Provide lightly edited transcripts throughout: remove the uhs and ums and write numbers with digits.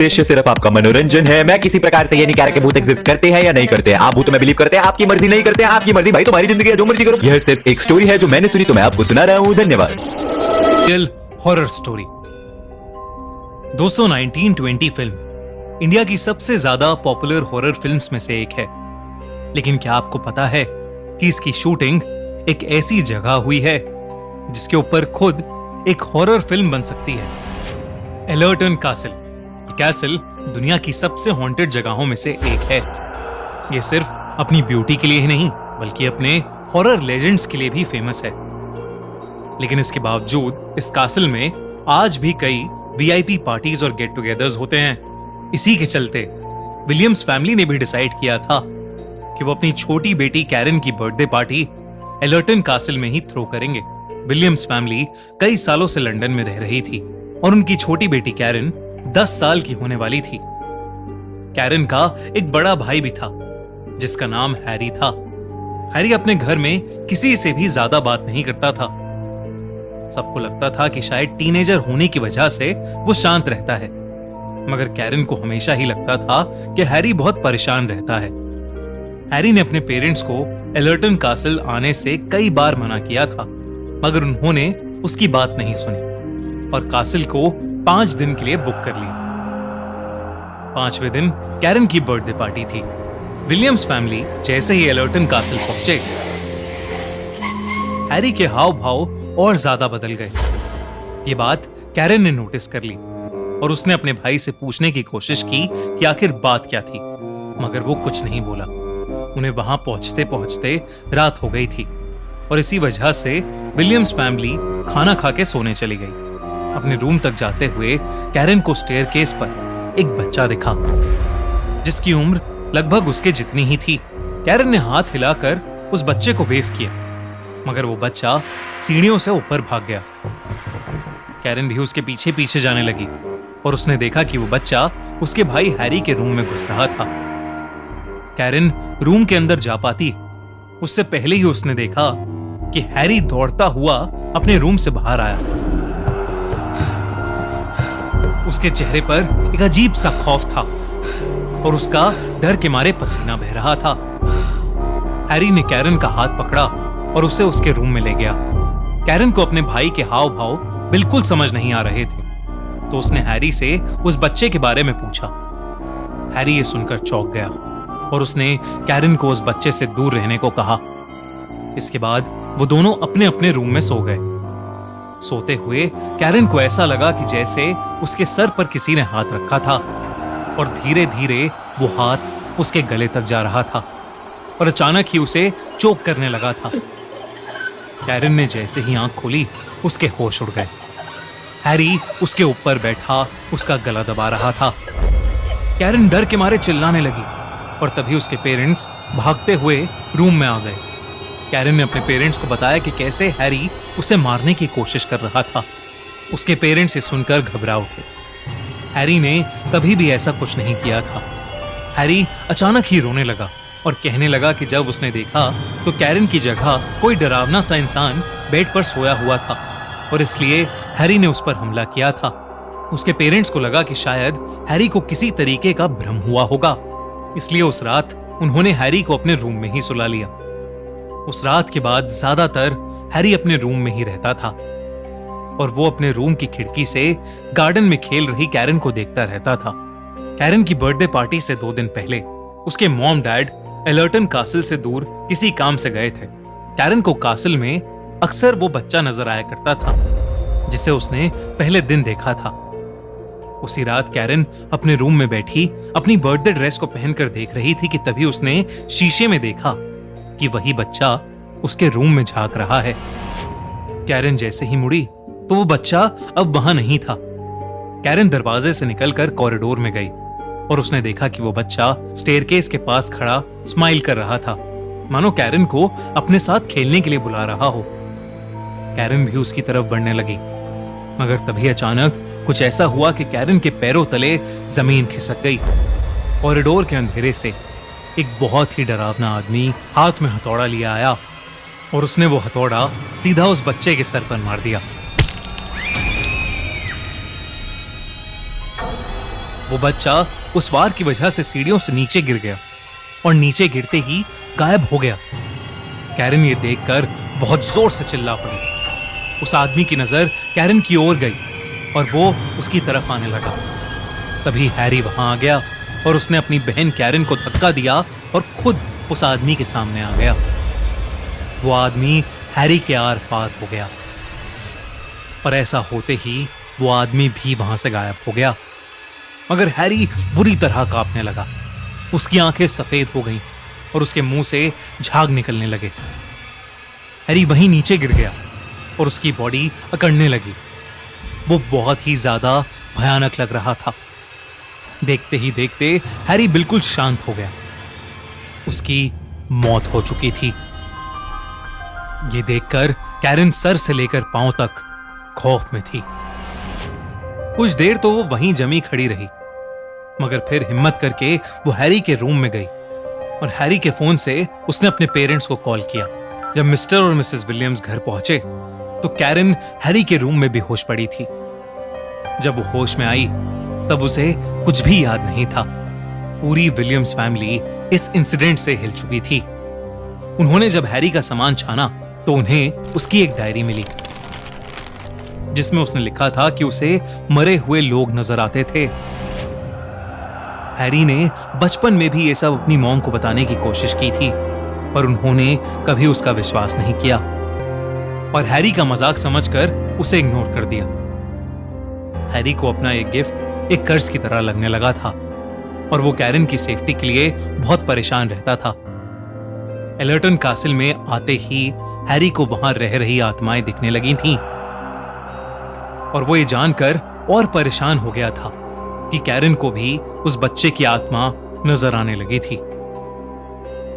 उद्देश्य सिर्फ आपका मनोरंजन है। मैं किसी प्रकार से ये नहीं कह रहा कि भूत एग्जिस्ट करते हैं या नहीं करते हैं। आप भूत में बिलीव करते हैं, आपकी मर्जी नहीं करते हैं, आपकी मर्जी भाई, तुम्हारी जिंदगी है, जो मर्जी करो। यह सिर्फ एक स्टोरी है जो मैंने सुनी तो मैं आपको सुना रहा हूँ। धन्यवाद। Horror story. दोस्तों, 1920 फिल्म इंडिया की सबसे ज्यादा पॉपुलर हॉरर फिल्म्स में से एक है। लेकिन क्या आपको पता है कि इसकी शूटिंग एक ऐसी जगह हुई है जिसके ऊपर खुद एक हॉरर फिल्म बन सकती है। एलर्टन कासल। कैसल दुनिया की सबसे हॉन्टेड जगहों में से एक है। ये सिर्फ अपनी ब्यूटी के लिए ही नहीं बल्कि अपने हॉरर लेजेंड्स के लिए भी फेमस है। लेकिन इसके बावजूद इस कासल में आज भी कई वीआईपी पार्टीज और गेट टुगेदर्स होते हैं। इसी के चलते विलियम्स फैमिली ने भी डिसाइड किया था कि वो अपनी छोटी बेटी कैरन की बर्थडे पार्टी एलर्टन कासल में ही थ्रो करेंगे। विलियम्स फैमिली कई सालों से लंदन में रह रही थी और उनकी छोटी बेटी कैरन 10 साल की होने वाली थी। कैरन का एक बड़ा भाई भी था जिसका नाम हैरी था। हैरी अपने घर में किसी से भी ज्यादा बात नहीं करता था। सबको लगता था कि शायद टीनेजर होने की वजह से वो शांत रहता है, मगर कैरन को हमेशा ही लगता था कि हैरी बहुत परेशान रहता है। हैरी ने अपने पेरेंट्स को एलर्टन कासल आने से कई बार मना किया था, मगर उन्होंने उसकी बात नहीं सुनी और कासल को 5 दिन के लिए बुक कर लिया। 5वें दिन कैरन की बर्थडे पार्टी थी। विलियम्स फैमिली जैसे ही एलर्टन कासल पहुंचे, हैरी के हाव भाव और ज्यादा बदल गए। ये बात कैरन ने नोटिस कर ली और उसने अपने भाई से पूछने की कोशिश की कि आखिर बात क्या थी, मगर वो कुछ नहीं बोला। उन्हें वहां पहुंचते पहुंचते रात हो गई थी और इसी वजह से विलियम्स फैमिली खाना खा के सोने चली गई। अपने रूम तक जाते हुए कैरन को स्टेयरकेस पर एक बच्चा दिखा जिसकी उम्र लगभग उसके जितनी ही थी। कैरन ने हाथ हिलाकर उस बच्चे को वेव किया, मगर वो बच्चा सीढ़ियों से ऊपर भाग गया। कैरन भी उसके पीछे पीछे जाने लगी और उसने देखा कि वो बच्चा उसके भाई हैरी के रूम में घुस रहा था। कैरन रूम के अंदर जा पाती उससे पहले ही उसने देखा कि हैरी दौड़ता हुआ अपने रूम से बाहर आया। उसके चेहरे पर एक अजीब सा खौफ था और उसका डर के मारे पसीना बह रहा था। हैरी ने कैरन का हाथ पकड़ा और उसे उसके रूम में ले गया। कैरन को अपने भाई के हाव भाव बिल्कुल समझ नहीं आ रहे थे, तो उसने हैरी से उस बच्चे के बारे में पूछा। हैरी ये सुनकर चौंक गया और उसने कैरन को उस बच्चे से दूर रहने को कहा। इसके बाद वो दोनों अपने अपने रूम में सो गए। सोते हुए कैरन को ऐसा लगा कि जैसे उसके सर पर किसी ने हाथ रखा था और धीरे धीरे वो हाथ उसके गले तक जा रहा था और अचानक ही उसे चोक करने लगा था। कैरन ने जैसे ही आंख खोली उसके होश उड़ गए। हैरी उसके ऊपर बैठा उसका गला दबा रहा था। कैरन डर के मारे चिल्लाने लगी और तभी उसके पेरेंट्स भागते हुए रूम में आ गए। कैरन ने अपने पेरेंट्स को बताया कि कैसे हैरी उसे मारने की कोशिश कर रहा था। उसके पेरेंट्स ये सुनकर घबरा उठे। हैरी ने कभी भी ऐसा कुछ नहीं किया था। हैरी अचानक ही रोने लगा और कहने लगा कि जब उसने देखा तो कैरन की जगह कोई डरावना सा इंसान बेड पर सोया हुआ था और इसलिए हैरी ने उस पर हमला किया था। उसके पेरेंट्स को लगा कि शायद हैरी को किसी तरीके का भ्रम हुआ होगा, इसलिए उस रात उन्होंने हैरी को अपने रूम में ही सुला लिया। उस रात के बाद ज्यादातर हैरी अपने रूम में ही रहता था और वो अपने रूम की खिड़की से गार्डन में खेल रही कैरन को देखता रहता था। कैरन की बर्थडे पार्टी से 2 दिन पहले उसके मॉम डैड एलर्टन कासल से दूर किसी काम से गए थे। कैरन को कासल में अक्सर वो बच्चा नजर आया करता था जिसे उसने पहले दिन देखा था। उसी रात कैरन अपने रूम में बैठी अपनी बर्थडे ड्रेस को पहनकर देख रही थी कि तभी उसने शीशे में देखा कि वही बच्चा उसके रूम में झांक रहा है। कैरन जैसे ही मुड़ी तो वो बच्चा अब वहां नहीं था। कैरन दरवाजे से निकलकर कॉरिडोर में गई और उसने देखा कि वो बच्चा स्टेयरकेस के पास खड़ा स्माइल कर रहा था, मानो कैरन को अपने साथ खेलने के लिए बुला रहा हो। कैरन भी उसकी तरफ बढ़ने लगी, मगर तभी अचानक कुछ ऐसा हुआ कि कैरन के पैरों तले जमीन खिसक गई। कॉरिडोर के अंधेरे से एक बहुत ही डरावना आदमी हाथ में हथौड़ा लिया आया और उसने वो हथौड़ा सीधा उस बच्चे के सर पर मार दिया। वो बच्चा उस वार की वजह से सीढ़ियों से नीचे गिर गया और नीचे गिरते ही गायब हो गया। कैरन ये देखकर बहुत जोर से चिल्ला पड़ी। उस आदमी की नजर कैरन की ओर गई और वो उसकी तरफ आने लगा। तभी हैरी वहां आ गया और उसने अपनी बहन कैरन को धक्का दिया और खुद उस आदमी के सामने आ गया। वो आदमी हैरी के आर पार हो गया और ऐसा होते ही वो आदमी भी वहां से गायब हो गया। मगर हैरी बुरी तरह कांपने लगा। उसकी आंखें सफेद हो गईं और उसके मुंह से झाग निकलने लगे। हैरी वहीं नीचे गिर गया और उसकी बॉडी अकड़ने लगी। वो बहुत ही ज्यादा भयानक लग रहा था। देखते ही देखते हैरी बिल्कुल शांत हो गया। उसकी मौत हो चुकी थी। ये देखकर कैरन सर से लेकर पांव तक खौफ में थी। कुछ देर तो वो वहीं जमी खड़ी रही, मगर फिर हिम्मत करके वो हैरी के रूम में गई और हैरी के फोन से उसने अपने पेरेंट्स को कॉल किया। जब मिस्टर और मिसेस विलियम्स घर पहुंचे तो कैरन हैरी के रूम में बेहोश पड़ी थी। जब वो होश में आई तब उसे कुछ भी याद नहीं था। पूरी विलियम्स फैमिली इस इंसिडेंट से हिल चुकी थी। उन्होंने जब हैरी का सामान छाना तो उन्हें उसकी एक डायरी मिली जिसमें उसने लिखा था कि उसे मरे हुए लोग नजर आते थे। हैरी ने बचपन में भी ये सब अपनी मॉम को बताने की कोशिश की थी, पर उन्होंने कभी उसका विश्वास नहीं किया और हैरी का मजाक समझकर उसे इग्नोर कर दिया। हैरी को अपना एक गिफ्ट एक कर्ज की तरह लगने लगा था और वो कैरन की सेफ्टी के लिए बहुत परेशान रहता था। एलर्टन कासिल में आते ही हैरी को वहां रह रही आत्माएं दिखने लगी थीं और वो ये जानकर और परेशान हो गया था कि कैरन को भी उस बच्चे की आत्मा नजर आने लगी थी।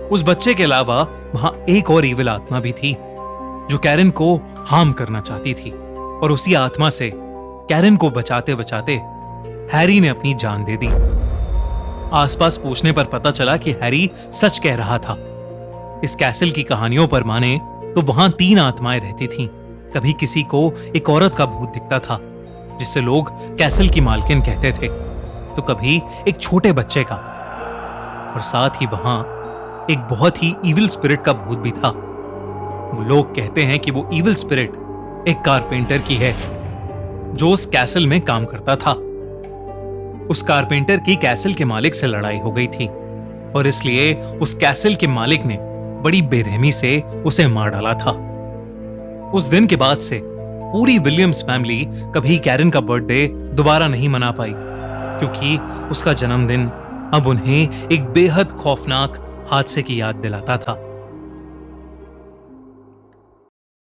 उस बच्चे के अलावा वहां एक और इविल आत्मा भी थी जो कैरन को हार्म करना चाहती थी और उसी आत्मा से कैरन को बचाते बचाते हैरी ने अपनी जान दे दी। आसपास पूछने पर पता चला कि हैरी सच कह रहा था। इस कैसल की कहानियों पर माने तो वहां 3 आत्माएं रहती थीं। कभी किसी को एक औरत का भूत दिखता था जिससे लोग कैसल की मालकिन कहते थे, तो कभी एक छोटे बच्चे का और साथ ही वहां एक बहुत ही इविल स्पिरिट का भूत भी था। वो लोग कहते हैं कि वो इविल स्पिरिट एक कारपेंटर की है जो उस कैसल में काम करता था। उस कारपेंटर की कैसल के मालिक से लड़ाई हो गई थी और इसलिए उस कैसल के मालिक ने बड़ी बेरहमी से उसे मार डाला था। उस दिन के बाद से पूरी विलियम्स फैमिली कभी कैरन का बर्थडे दोबारा नहीं मना पाई, क्योंकि उसका जन्मदिन अब उन्हें एक बेहद खौफनाक हादसे की याद दिलाता था।